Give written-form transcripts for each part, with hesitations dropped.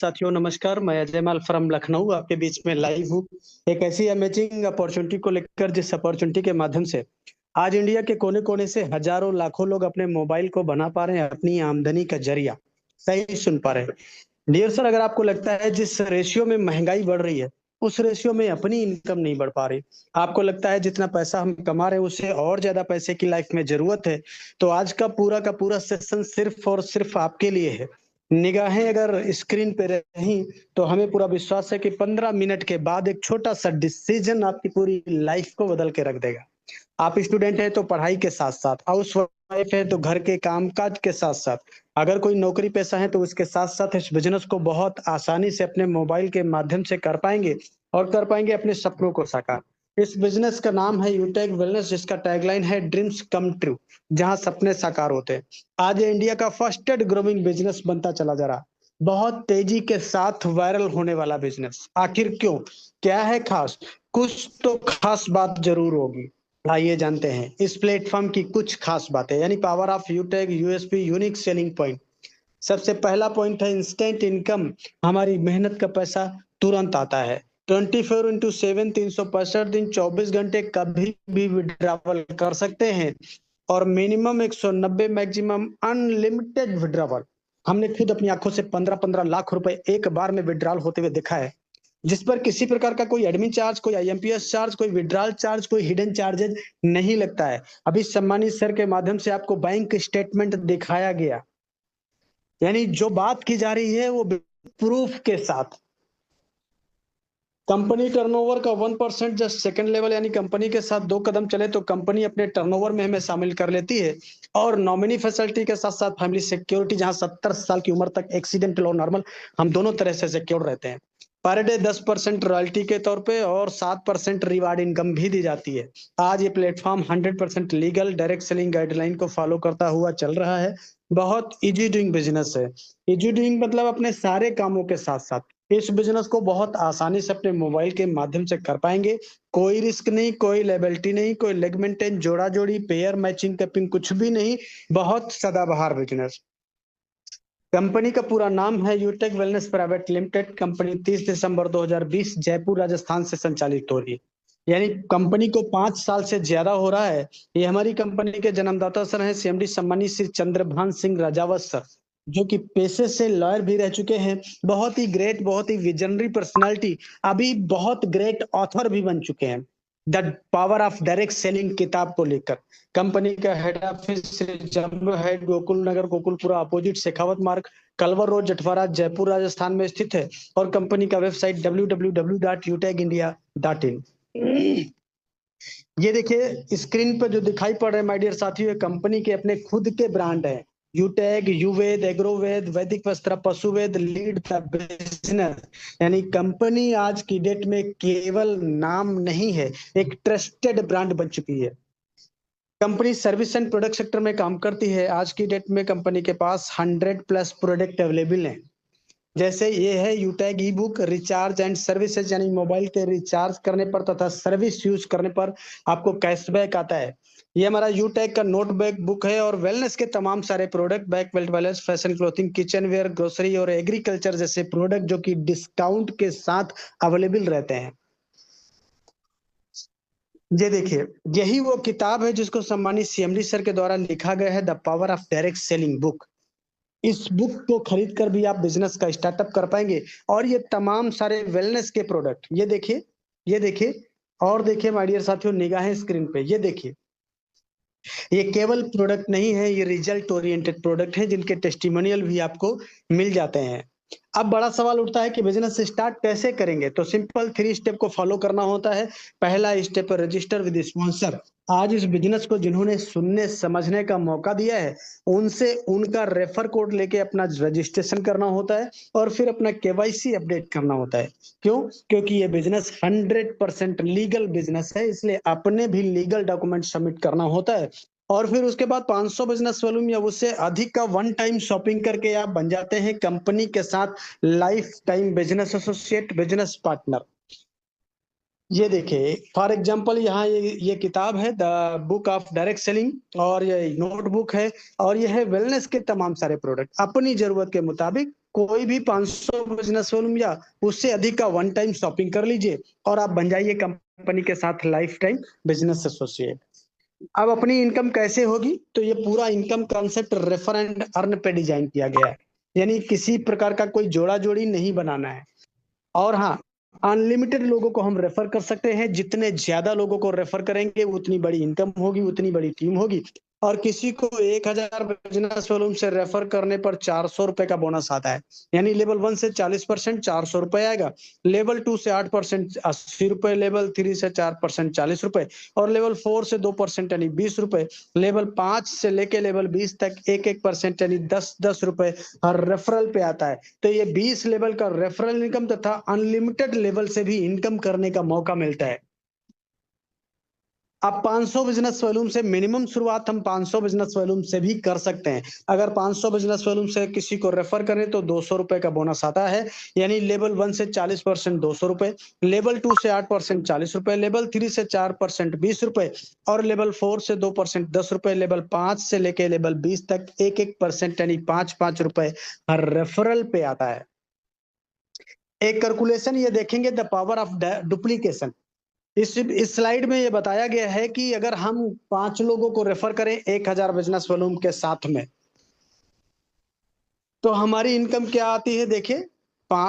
साथियों नमस्कार। मैं अजय माल फ्रॉम लखनऊ आपके बीच में लाइव हूँ एक ऐसी अमेजिंग अपॉर्चुनिटी को लेकर, जिस अपॉर्चुनिटी के माध्यम से आज इंडिया के कोने कोने से हजारों लाखों लोग अपने मोबाइल को बना पा रहे हैं अपनी आमदनी का जरिया। सही सुन पा रहे हैं डियर सर। अगर आपको लगता है जिस रेशियो में महंगाई बढ़ रही है उस रेशियो में अपनी इनकम नहीं बढ़ पा रही, आपको लगता है जितना पैसा हम कमा रहे हैं उससे और ज्यादा पैसे की लाइफ में जरूरत है, तो आज का पूरा सेशन सिर्फ और सिर्फ आपके लिए है। निगाहें अगर स्क्रीन पे रही तो हमें पूरा विश्वास है कि 15 मिनट के बाद एक छोटा सा डिसीजन आपकी पूरी लाइफ को बदल के रख देगा। आप स्टूडेंट हैं तो पढ़ाई के साथ साथ, हाउस वाइफ है तो घर के कामकाज के साथ साथ, अगर कोई नौकरी पेशा है तो उसके साथ साथ इस बिजनेस को बहुत आसानी से अपने मोबाइल के माध्यम से कर पाएंगे और कर पाएंगे अपने सपनों को साकार। इस बिजनेस का नाम है यूटेक वेलनेस, जिसका टैगलाइन है ड्रीम्स कम ट्रू, जहां सपने साकार होते हैं। आज ये इंडिया का फर्स्टेड ग्रोइंग बिजनेस बनता चला जा रहा, बहुत तेजी के साथ वायरल होने वाला बिजनेस। आखिर क्यों, क्या है खास? कुछ तो खास बात जरूर होगी, आइए जानते हैं इस प्लेटफॉर्म की कुछ खास बातें, यानी power of यूटेक, USP, unique selling point. सबसे पहला पॉइंट है इंस्टेंट इनकम। हमारी मेहनत का पैसा तुरंत आता है। 24x7 365 दिन 24 घंटे कभी भी विड्रॉवल कर सकते हैं और मिनिमम 190, मैक्सिमम अनलिमिटेड विड्रॉवल। हमने खुद अपनी आंखों से 15-15 लाख रुपए एक बार में विड्रॉल होते हुए देखा है, जिस पर किसी प्रकार का कोई एडमिन चार्ज, कोई आईएमपीएस चार्ज, कोई विड्रॉल चार्ज, कोई हिडन चार्जेज नहीं लगता है। अभी सम्मानित सर के माध्यम से आपको बैंक स्टेटमेंट दिखाया गया, यानी जो बात की जा रही है वो प्रूफ के साथ। कंपनी टर्नओवर का 1% जस्ट सेकंड लेवल, यानी कंपनी के साथ 2 कदम चले तो कंपनी अपने टर्नओवर में हमें शामिल कर लेती है। और नॉमिनी फैसिलिटी के साथ साथ फैमिली सिक्योरिटी, जहां 70 साल की उम्र तक एक्सीडेंटल और नॉर्मल हम दोनों तरह से सिक्योर रहते हैं। पर डे 10% रॉयल्टी के तौर पे और 7% रिवार्ड इनकम भी दी जाती है। आज ये platform 100% legal direct selling guideline को फॉलो करता हुआ चल रहा है। बहुत इजी डूइंग बिजनेस है। इजी डूइंग मतलब अपने सारे कामों के साथ साथ इस बिजनेस को बहुत आसानी से अपने मोबाइल के माध्यम से कर पाएंगे। कोई रिस्क नहीं, कोई लायबिलिटी नहीं, कोई लेग मेंटेन, जोड़ा जोड़ी, पेयर मैचिंग, कैपिंग, कुछ भी नहीं। बहुत सदाबहार बिजनेस। कंपनी का पूरा नाम है यूटेक वेलनेस प्राइवेट लिमिटेड। कंपनी 30 दिसंबर 2020 जयपुर राजस्थान से संचालित हो रही है, यानी कंपनी को 5 साल से ज्यादा हो रहा है। ये हमारी कंपनी के जन्मदाता सर हैं सीएमडी सम्मानित श्री चंद्रभान सिंह राजावत सर, जो कि पेशे से लॉयर भी रह चुके हैं। बहुत ही ग्रेट, बहुत ही विजनरी पर्सनालिटी, अभी बहुत ग्रेट ऑथर भी बन चुके हैं the power of direct selling किताब को लेकर। कंपनी का head office Jammu head Gokul Nagar, Gokulpura opposite Shekhawat Marg, Kalwar road, Jatwara, Jaipur Rajasthan में स्थित है। और कंपनी का वेबसाइट www.utegindia.in। ये देखिए स्क्रीन पर जो दिखाई पड़ रहे हैं माय डियर साथियों, कंपनी के अपने खुद के ब्रांड है। यूटेग, युवेद, एग्रोवेद, वैदिक वस्त्र, पशुवेद, लीड द बिजनेस। यानी कंपनी आज की डेट में केवल नाम नहीं है, एक ट्रस्टेड ब्रांड बन चुकी है। Company service and product sector में काम करती है। आज की डेट में कंपनी के पास 100+ प्रोडक्ट अवेलेबल हैं। जैसे ये है यूटैग e book recharge and services, यानी मोबाइल के रिचार्ज करने पर तथा सर्विस यूज करने पर आपको कैशबैक आता है। ये हमारा यूटैग का नोट बैग बुक है। और वेलनेस के तमाम सारे product, back belt wellness, fashion clothing, kitchenware, grocery और एग्रीकल्चर जैसे प्रोडक्ट जो कि डिस्काउंट के साथ अवेलेबल रहते हैं। ये देखिए यही वो किताब है जिसको सम्मानित सीएमडी सर के द्वारा लिखा गया है, the power of direct selling book. इस बुक को खरीद कर भी आप बिजनेस का स्टार्टअप कर पाएंगे। और ये तमाम सारे वेलनेस के प्रोडक्ट, ये देखिए, ये देखिए, और देखिए माय डियर साथियों, निगाहें स्क्रीन पे, ये देखिए, ये केवल प्रोडक्ट नहीं है, ये रिजल्ट ओरिएंटेड प्रोडक्ट है जिनके टेस्टिमोनियल भी आपको मिल जाते हैं। अब बड़ा सवाल उठता है कि बिजनेस स्टार्ट कैसे करेंगे, तो सिंपल 3 स्टेप को फॉलो करना होता है। पहला स्टेप, रजिस्टर विद स्पॉन्सर। आज इस बिजनेस को जिन्होंने सुनने समझने का मौका दिया है उनसे उनका रेफर कोड लेके अपना रजिस्ट्रेशन करना होता है और फिर अपना केवाईसी अपडेट करना होता है। क्यों? क्योंकि ये बिजनेस 100% लीगल बिजनेस है, इसलिए अपने भी लीगल डॉक्यूमेंट सबमिट करना होता है। और फिर उसके बाद 500 बिजनेस वॉल्यूम या उससे अधिक का वन टाइम शॉपिंग करके आप बन जाते हैं कंपनी के साथ life time business associate, business partner. ये देखिए फॉर एग्जांपल यहाँ ये किताब है the book of direct selling, और ये नोटबुक है, और ये है वेलनेस के तमाम सारे प्रोडक्ट अपनी जरूरत के मुताबिक कोई भी 500 बिजनेस वॉल्यूम या उससे अधिक का वन टाइम शॉपिंग कर लीजिए और आप बन जाइए कंपनी के साथ लाइफ टाइम बिजनेस एसोसिएट। अब अपनी इनकम कैसे होगी, तो ये पूरा income concept refer and earn पे डिजाइन किया गया है, यानी किसी प्रकार का कोई जोड़ा जोड़ी नहीं बनाना है। और हाँ, अनलिमिटेड लोगों को हम रेफर कर सकते हैं, जितने ज्यादा लोगों को रेफर करेंगे उतनी बड़ी इनकम होगी, उतनी बड़ी टीम होगी। और किसी को 1,000 बिजनेस वॉल्यूम से रेफर करने पर 400 रुपए का बोनस आता है, यानी लेवल 1 से 40% 400 रुपए आएगा, लेवल 2 से 8% 80 रुपए, लेवल 3 से 4% 40 रुपए, और लेवल 4 से 2% यानी 20 रुपए, लेवल 5 से लेके लेवल 20 तक 1% यानी 10-10 रुपए हर रेफरल पे आता है। तो ये 20 लेवल का रेफरल इनकम तथा अनलिमिटेड लेवल से भी इनकम करने का मौका मिलता है। अब 500 बिजनेस वॉल्यूम से मिनिमम शुरुआत हम 500 बिजनेस वॉल्यूम से भी कर सकते हैं। अगर 500 बिजनेस वॉल्यूम से किसी को रेफर करें तो 200 रुपए का बोनस आता है, यानी लेवल 1 से 40% 200 रुपए, लेवल 2 से 8% 40 रुपए, लेवल 3 से 4% 20 रुपए, और लेवल 4 से 2% 10 रुपए, लेवल 5 से लेके लेवल 20 तक 1% यानी 5-5 रुपए हर रेफरल पे आता है। एक कैलकुलेशन ये देखेंगे, द पावर ऑफ डुप्लीकेशन। इस स्लाइड में ये बताया गया है कि अगर हम 5 लोगों को रेफर करें 1,000 बिजनेस वॉल्यूम के साथ में, तो हमारी इनकम क्या आती है, देखिए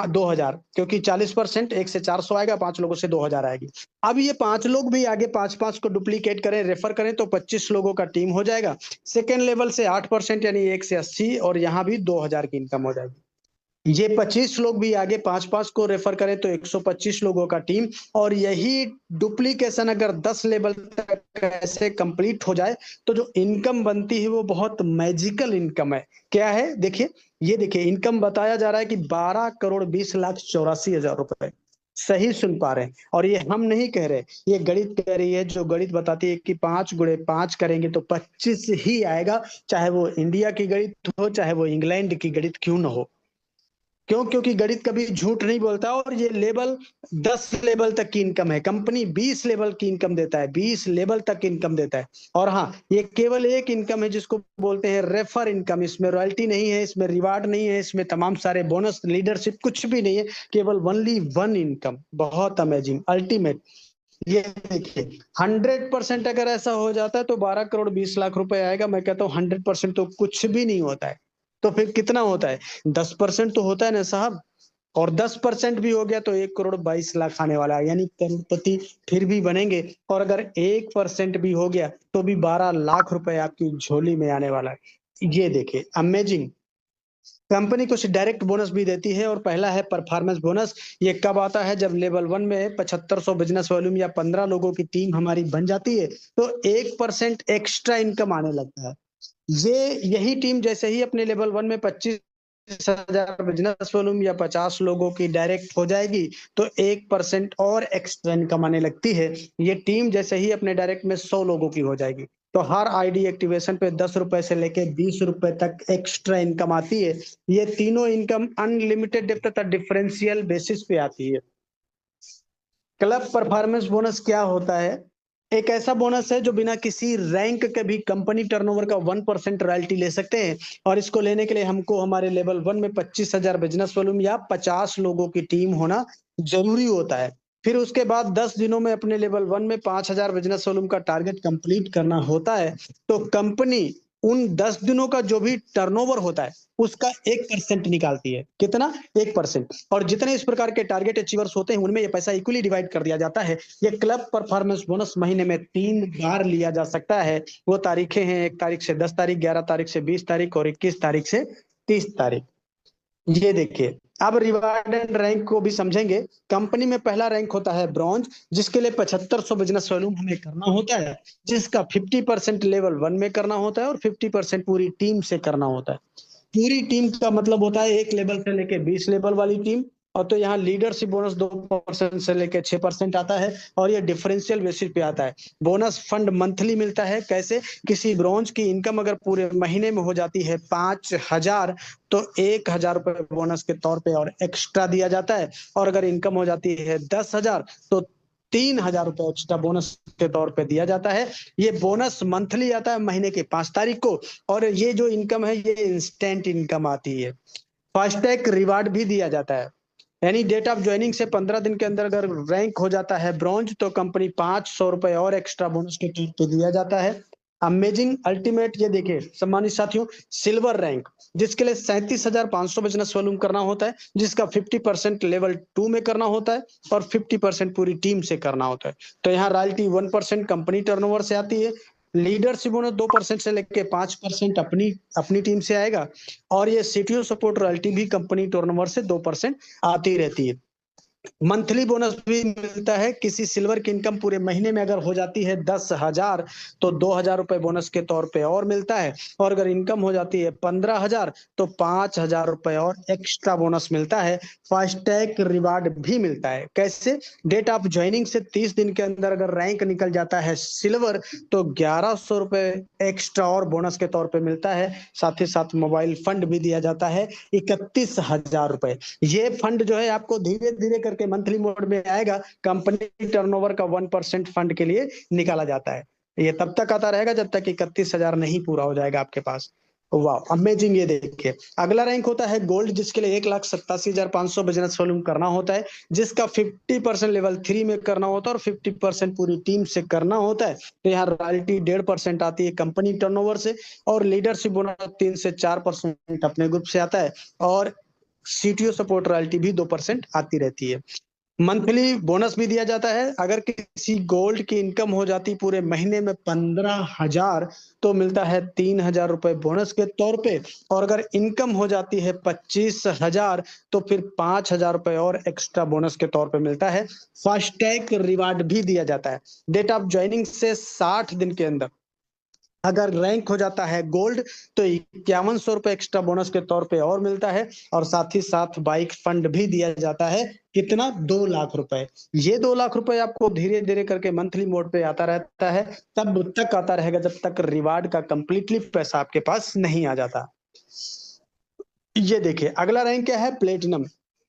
2,000, क्योंकि 40% 1 से 400 आएगा, 5 लोगों से 2,000 आएगी। अब ये 5 लोग भी आगे 5-5 को डुप्लीकेट करें, रेफर करें, तो 25 लोगों का टीम हो जाएगा। सेकेंड लेवल से 8% यानी 1 से 80, और यहाँ भी 2,000 की इनकम हो जाएगी। ये 25 लोग भी आगे 5-5 को रेफर करें तो 125 लोगों का टीम। और यही डुप्लीकेशन अगर 10 लेवल तक ऐसे कंप्लीट हो जाए तो जो इनकम बनती है वो बहुत मैजिकल इनकम है। क्या है, देखिए, ये देखिए इनकम बताया जा रहा है कि 12,20,84,000 रुपए। सही सुन पा रहे हैं, और ये हम नहीं कह रहे, ये गणित कह रही है, जो गणित बताती है कि 5 × 5 करेंगे तो 25 ही आएगा, चाहे वो इंडिया की गणित हो, चाहे वो इंग्लैंड की गणित क्यों ना हो। क्यों? क्योंकि गणित कभी झूठ नहीं बोलता। और ये लेवल 10 लेवल तक की इनकम है, कंपनी 20 लेवल की इनकम देता है, 20 लेवल तक इनकम देता है। और हाँ, ये केवल एक इनकम है जिसको बोलते हैं रेफर इनकम। इसमें रॉयल्टी नहीं है, इसमें रिवार्ड नहीं है, इसमें तमाम सारे बोनस, लीडरशिप कुछ भी नहीं है, केवल ओनली वन इनकम। बहुत अमेजिंग, अल्टीमेट। ये देखिए 100% अगर ऐसा हो जाता है तो 12,20,00,000 रुपए आएगा। मैं कहता हूँ 100% तो कुछ भी नहीं होता है, तो फिर कितना होता है? 10% तो होता है ना साहब। और 10% भी हो गया तो 1,22,00,000 आने वाला है, यानी करोड़पति फिर भी बनेंगे। और अगर 1% भी हो गया तो भी 12 लाख रुपए आपकी झोली में आने वाला है। ये देखिए अमेजिंग। कंपनी कुछ डायरेक्ट बोनस भी देती है, और पहला है परफॉर्मेंस बोनस। ये कब आता है? जब लेवल 1 में 7500 बिजनेस वॉल्यूम या 15 लोगों की टीम हमारी बन जाती है तो 1% एक्स्ट्रा इनकम आने लगता है। ये यही टीम जैसे ही अपने लेवल 1 में 25,000 बिजनेस वॉल्यूम या 50 लोगों की डायरेक्ट हो जाएगी तो 1% और एक्स्ट्रा इनकम आने लगती है। ये टीम जैसे ही अपने डायरेक्ट में 100 लोगों की हो जाएगी तो हर आईडी एक्टिवेशन पे 10 रुपए से लेके 20 रुपए तक एक्स्ट्रा इनकम आती है। ये तीनों इनकम अनलिमिटेड तथा डिफरेंशियल बेसिस पे आती है। क्लब परफॉर्मेंस बोनस क्या होता है? एक ऐसा बोनस है जो बिना किसी रैंक के भी कंपनी टर्नओवर का 1% रॉयल्टी ले सकते हैं। और इसको लेने के लिए हमको हमारे लेवल 1 में 25,000 बिजनेस वॉल्यूम या 50 लोगों की टीम होना जरूरी होता है। फिर उसके बाद 10 दिनों में अपने लेवल 1 में 5,000 बिजनेस वॉल्यूम का टारगेट कंप्लीट करना होता है। तो कंपनी उन 10 दिनों का जो भी टर्नओवर होता है उसका 1% निकालती है। कितना? 1%। और जितने इस प्रकार के टारगेट अचीवर्स होते हैं उनमें ये पैसा इक्वली डिवाइड कर दिया जाता है। ये क्लब परफॉर्मेंस बोनस महीने में 3 बार लिया जा सकता है। वो तारीखें हैं 1 तारीख से 10 तारीख, 11 तारीख से 20 तारीख और 21 तारीख से 30 तारीख। ये देखिए, अब रिवार्ड एंड रैंक को भी समझेंगे। कंपनी में पहला रैंक होता है ब्रॉन्ज, जिसके लिए 7500 बिजनेस वॉल्यूम हमें करना होता है, जिसका 50% लेवल 1 में करना होता है और 50% पूरी टीम से करना होता है। पूरी टीम का मतलब होता है 1 लेवल से लेके 20 लेवल वाली टीम। और तो यहाँ लीडरशिप बोनस 2% से लेके 6% आता है, और ये डिफरेंशियल बेसिस पे आता है। बोनस फंड मंथली मिलता है। कैसे? किसी ब्रॉन्ज की इनकम अगर पूरे महीने में हो जाती है 5,000 तो 1,000 रुपए बोनस के तौर पे और एक्स्ट्रा दिया जाता है। और अगर इनकम हो जाती है 10,000 तो 3,000 रुपए एक्स्ट्रा बोनस के तौर पे दिया जाता है। ये बोनस मंथली आता है महीने के 5 तारीख को। और ये जो इनकम है ये इंस्टेंट इनकम आती है। फास्टैग रिवार्ड भी दिया जाता है, यानी डेट ऑफ ज्वाइनिंग से 15 दिन के अंदर अगर रैंक हो जाता है ब्रॉन्ज तो कंपनी 500 रुपए और एक्स्ट्रा बोनस के तौर पे दिया जाता है। अमेजिंग अल्टीमेट, ये देखिए सम्मानित साथियों, सिल्वर रैंक जिसके लिए 37,500 बिजनेस वॉल्यूम करना होता है, जिसका 50% लेवल 2 में करना होता है और 50% पूरी टीम से करना होता है। तो यहाँ रॉयल्टी 1% कंपनी टर्नओवर से आती है, लीडरशिप बोनस 2% से लेके 5% अपनी अपनी टीम से आएगा, और ये सीटीओ सपोर्ट रॉयल्टी भी कंपनी टर्नओवर से 2% आती रहती है। मंथली बोनस भी मिलता है, किसी सिल्वर की इनकम पूरे महीने में अगर हो जाती है 10,000 तो 2,000 रुपए बोनस के तौर पे और मिलता है, और अगर इनकम हो जाती है 15,000 तो 5,000 रुपए और एक्स्ट्रा बोनस मिलता है। फास्टैग रिवार्ड भी मिलता है, कैसे? डेट ऑफ ज्वाइनिंग से 30 दिन के अंदर अगर रैंक निकल जाता है सिल्वर तो 1,100 रुपए एक्स्ट्रा और बोनस के तौर पे मिलता है। साथ ही साथ मोबाइल फंड भी दिया जाता है 31,000 रुपए। ये फंड जो है आपको धीरे धीरे करके मंथली मोड में आएगा, कंपनी टर्नओवर का 1% फंड के लिए निकाला जाता है। ये तब तक आता रहेगा जब तक 31,000 नहीं पूरा हो जाएगा आपके पास। वाह अमेजिंग, ये देखिए अगला रैंक होता है गोल्ड, जिसके लिए 1,87,500 बिजनेस वॉल्यूम करना होता है, जिसका 50% लेवल 3 में करना होता है और 50% पूरी टीम से करना होता है। तो यहाँ रॉयल्टी 1.5% आती है कंपनी टर्नओवर से, और लीडरशिप बोनस 3 से 4% अपने ग्रुप से आता है, और सीटीओ सपोर्ट रॉयल्टी भी 2% आती रहती है। मंथली बोनस भी दिया जाता है, अगर किसी गोल्ड की इनकम हो जाती पूरे महीने में 15,000 तो मिलता है 3,000 रुपए बोनस के तौर पे, और अगर इनकम हो जाती है 25,000 तो फिर 5,000 रुपए और एक्स्ट्रा बोनस के तौर पे मिलता है। फास्टैग रिवार्ड भी दिया जाता है, डेट ऑफ ज्वाइनिंग से 60 दिन के अंदर अगर रैंक हो जाता है गोल्ड तो 5,100 रुपए एक्स्ट्रा बोनस के तौर पे और मिलता है, और साथ ही साथ बाइक फंड भी दिया जाता है। कितना? 2 लाख रुपए। ये 2 लाख रुपए आपको धीरे धीरे करके मंथली मोड पे आता रहता है, तब तक आता रहेगा जब तक रिवार्ड का कंप्लीटली पैसा आपके पास नहीं आ जाता। ये देखिए अगला रैंक क्या है, प्लेटिनम,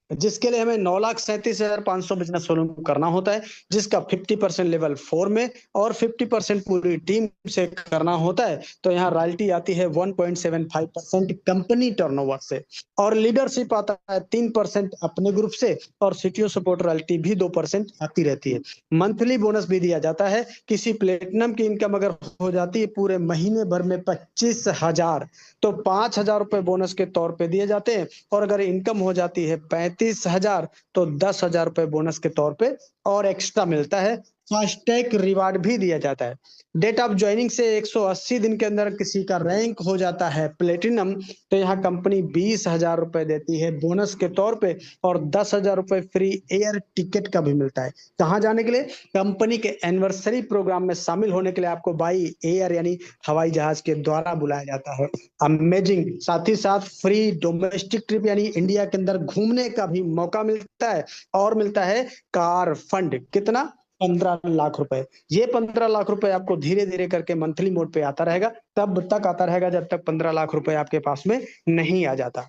जिसके लिए हमें 9,37,500 बिजनेस वॉल्यूम करना होता है, जिसका 50% लेवल 4 में और 50% पूरी टीम से करना होता है। तो यहाँ रॉयल्टी आती है 1.75% कंपनी टर्नओवर से, और लीडरशिप आता है 3% अपने ग्रुप से, और सीटीओ सपोर्ट रॉयल्टी भी 2% आती रहती है। मंथली बोनस भी दिया जाता है, किसी प्लेटिनम की इनकम अगर हो जाती है पूरे महीने भर में 25,000 तो 5,000 रुपए बोनस के तौर पे दिए जाते हैं, और अगर इनकम हो जाती है 35,000 तो 10,000 रुपए बोनस के तौर पे और एक्स्ट्रा मिलता है। फास्टैग रिवार्ड भी दिया जाता है, डेट ऑफ ज्वाइनिंग से 180 दिन के अंदर किसी का रैंक हो जाता है प्लेटिनम तो यहाँ कंपनी 20,000 रुपए देती है बोनस के तौर पे, और 10,000 रुपए फ्री एयर टिकट का भी मिलता है। कहाँ जाने के लिए? कंपनी के एनिवर्सरी प्रोग्राम में शामिल होने के लिए आपको बाई एयर यानी हवाई जहाज के द्वारा बुलाया जाता है। अमेजिंग, साथ ही साथ फ्री डोमेस्टिक ट्रिप यानी इंडिया के अंदर घूमने का भी मौका मिलता है, और मिलता है कार फंड। कितना? 15 लाख रुपए। ये 15 लाख रुपए आपको धीरे धीरे करके मंथली मोड पे आता रहेगा, तब तक आता रहेगा जब तक 15 लाख रुपए आपके पास में नहीं आ जाता।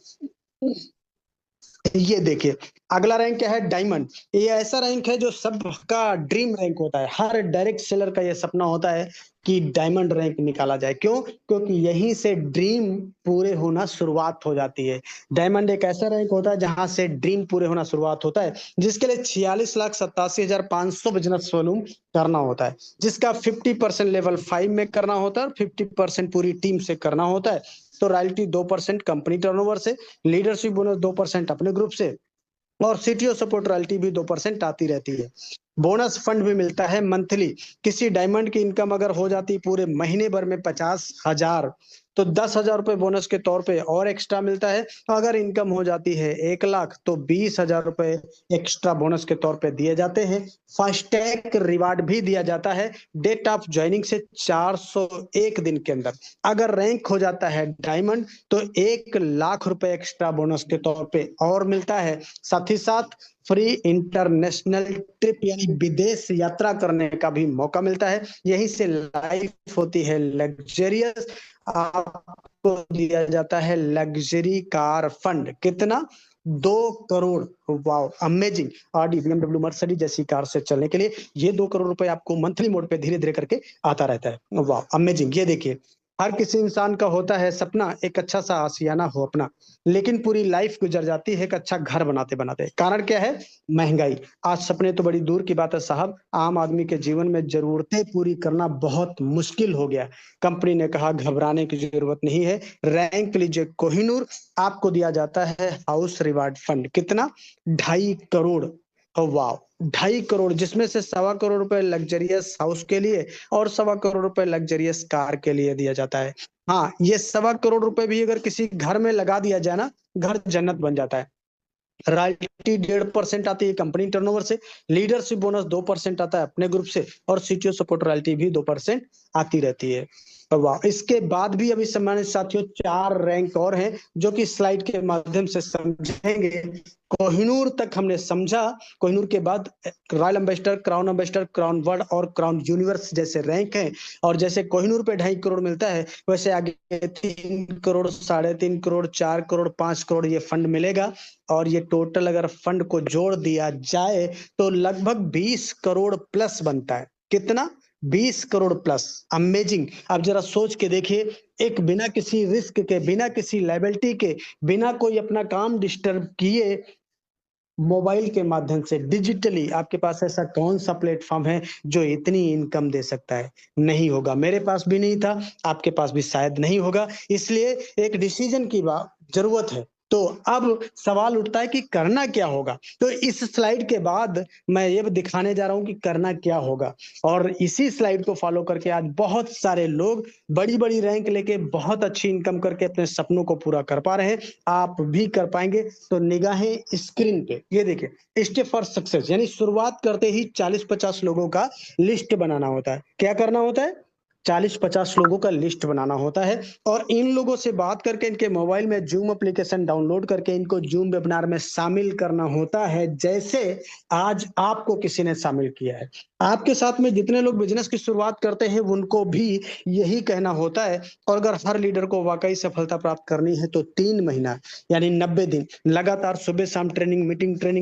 ये देखिए अगला रैंक क्या है, डायमंड। ये ऐसा रैंक है जो सबका ड्रीम रैंक होता है, हर डायरेक्ट सेलर का ये सपना होता है कि डायमंड रैंक निकाला जाए। क्यों? क्योंकि यहीं से ड्रीम पूरे होना शुरुआत हो जाती है। डायमंड एक ऐसा रैंक होता है जहां से ड्रीम पूरे होना शुरुआत होता है, जिसके लिए 46,87,500 बिजनेस वॉल्यूम करना होता है, जिसका 50% लेवल 5 में करना होता है और 50% पूरी टीम से करना होता है। तो रॉयल्टी 2% कंपनी टर्नओवर से, लीडरशिप बोनस 2% अपने ग्रुप से, और सीटीओ सपोर्ट रॉयल्टी भी 2% आती रहती है। बोनस फंड भी मिलता है मंथली, किसी डायमंड की इनकम अगर हो जाती पूरे महीने भर में 50,000 तो 10,000 रुपए बोनस के तौर पे और एक्स्ट्रा मिलता है। अगर इनकम हो जाती है 1 लाख तो 20,000 रुपए एक्स्ट्रा बोनस के तौर पे दिए जाते हैं। फास्टैग रिवार्ड भी दिया जाता है, डेट ऑफ ज्वाइनिंग से 401 दिन के अंदर अगर रैंक हो जाता है डायमंड तो 1 लाख रुपए एक्स्ट्रा बोनस के तौर पे और मिलता है। साथ ही साथ फ्री इंटरनेशनल ट्रिप यानी विदेश यात्रा करने का भी मौका मिलता है। यहीं से लाइफ होती है लग्जरियस, आपको दिया जाता है लग्जरी कार फंड। कितना? 2 crore. Wow amazing, Audi BMW Mercedes जैसी कार से चलने के लिए ये 2 करोड़ रुपए आपको मंथली मोड पे धीरे धीरे करके आता रहता है। वाह अमेजिंग, ये देखिए हर किसी इंसान का होता है सपना एक अच्छा सा आशियाना हो अपना, लेकिन पूरी लाइफ गुजर जाती है एक अच्छा घर बनाते बनाते। कारण क्या है? महंगाई। आज सपने तो बड़ी दूर की बात है साहब, आम आदमी के जीवन में जरूरतें पूरी करना बहुत मुश्किल हो गया। कंपनी ने कहा घबराने की जरूरत नहीं है, रैंक लीजिए कोहिनूर, आपको दिया जाता है हाउस रिवार्ड फंड। कितना? 2.5 करोड़। वाह, 2.5 करोड़, जिसमें से 1.25 करोड़ लग्जरियस हाउस के लिए और 1.25 करोड़ लग्जरियस कार के लिए दिया जाता है। हाँ, ये 1.25 करोड़ भी अगर किसी घर में लगा दिया जाए ना, घर जन्नत बन जाता है। रॉयल्टी 1.5% आती है कंपनी टर्नओवर से, लीडरशिप बोनस 2% आता है अपने ग्रुप से, और सीटीओ सपोर्ट रॉयल्टी भी 2% आती रहती है। वाह, इसके बाद भी अभी सम्मानित साथियों 4 रैंक और हैं जो कि स्लाइड के माध्यम से समझेंगे। कोहिनूर तक हमने समझा। कोहिनूर के बाद royal ambassador, crown ambassador, crown world और क्राउन यूनिवर्स जैसे रैंक हैं। और जैसे कोहिनूर पे 2.5 करोड़ मिलता है, वैसे आगे 3 करोड़, 3.5 करोड़, 4 करोड़, 5 करोड़ ये फंड मिलेगा। और ये टोटल अगर फंड को जोड़ दिया जाए तो लगभग 20 करोड़ प्लस बनता है। कितना? 20 करोड़ प्लस। अमेजिंग। अब जरा सोच के देखिए, एक बिना किसी रिस्क के, बिना किसी लायबिलिटी के, बिना कोई अपना काम डिस्टर्ब किए, मोबाइल के माध्यम से डिजिटली आपके पास ऐसा कौन सा प्लेटफॉर्म है जो इतनी इनकम दे सकता है? नहीं होगा, मेरे पास भी नहीं था, आपके पास भी शायद नहीं होगा। इसलिए एक डिसीजन की जरूरत है। तो अब सवाल उठता है कि करना क्या होगा। तो इस स्लाइड के बाद मैं ये दिखाने जा रहा हूं कि करना क्या होगा। और इसी स्लाइड को फॉलो करके आज बहुत सारे लोग बड़ी बड़ी रैंक लेके बहुत अच्छी इनकम करके अपने सपनों को पूरा कर पा रहे हैं। आप भी कर पाएंगे। तो निगाहें स्क्रीन पे, ये देखिए, स्टेप फॉर सक्सेस, यानी शुरुआत करते ही 40-50 लोगों का लिस्ट बनाना होता है। क्या करना होता है? 40-50 लोगों का लिस्ट बनाना होता है, और इन लोगों से बात करके इनके मोबाइल में जूम एप्लीकेशन डाउनलोड करके इनको जूम वेबिनार में शामिल करना होता है, जैसे आज आपको किसी ने शामिल किया है। आपके साथ में जितने लोग बिजनेस की शुरुआत करते हैं उनको भी यही कहना होता है। और अगर हर लीडर को वाकई सफलता प्राप्त करनी है तो 3 महीना, यानी 90 दिन लगातार सुबह शाम ट्रेनिंग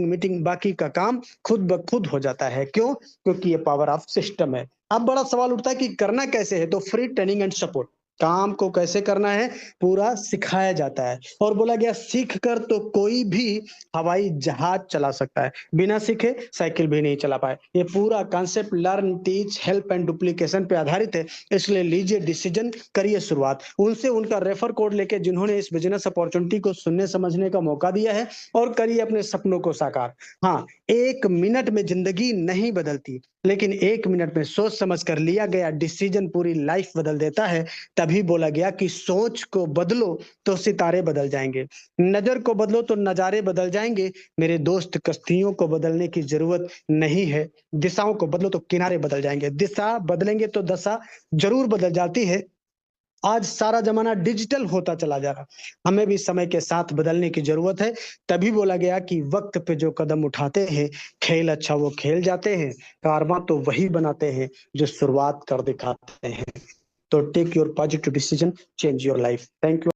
मीटिंग, बाकी का काम खुद ब खुद हो जाता है। क्यों? क्योंकि ये पावर ऑफ सिस्टम है। अब बड़ा सवाल उठता है कि करना कैसे है? तो फ्री ट्रेनिंग एंड सपोर्ट। काम को कैसे करना है पूरा सिखाया जाता है। और बोला गया सीख कर तो कोई भी हवाई जहाज चला सकता है, बिना सीखे साइकिल भी नहीं चला पाए। ये पूरा concept learn, teach, help and duplication पे आधारित है। इसलिए लीजिए डिसीजन, करिए शुरुआत। उनसे उनका रेफर कोड लेके जिन्होंने इस बिजनेस अपॉर्चुनिटी को सुनने समझने का मौका दिया है, और करिए अपने सपनों को साकार। हाँ, 1 मिनट में जिंदगी नहीं बदलती, लेकिन 1 मिनट में सोच समझ कर लिया गया डिसीजन पूरी लाइफ बदल देता है। तभी बोला गया कि सोच को बदलो तो सितारे बदल जाएंगे, नजर को बदलो तो नजारे बदल जाएंगे। मेरे दोस्त, कश्तियों को बदलने की जरूरत नहीं है, दिशाओं को बदलो तो किनारे बदल जाएंगे। दिशा बदलेंगे तो दशा जरूर बदल जाती है। आज सारा जमाना डिजिटल होता चला जा रहा, हमें भी समय के साथ बदलने की जरूरत है। तभी बोला गया कि वक्त पे जो कदम उठाते हैं, खेल अच्छा वो खेल जाते हैं, कारवां तो वही बनाते हैं जो शुरुआत कर दिखाते हैं। तो take your positive decision, change your life. Thank you.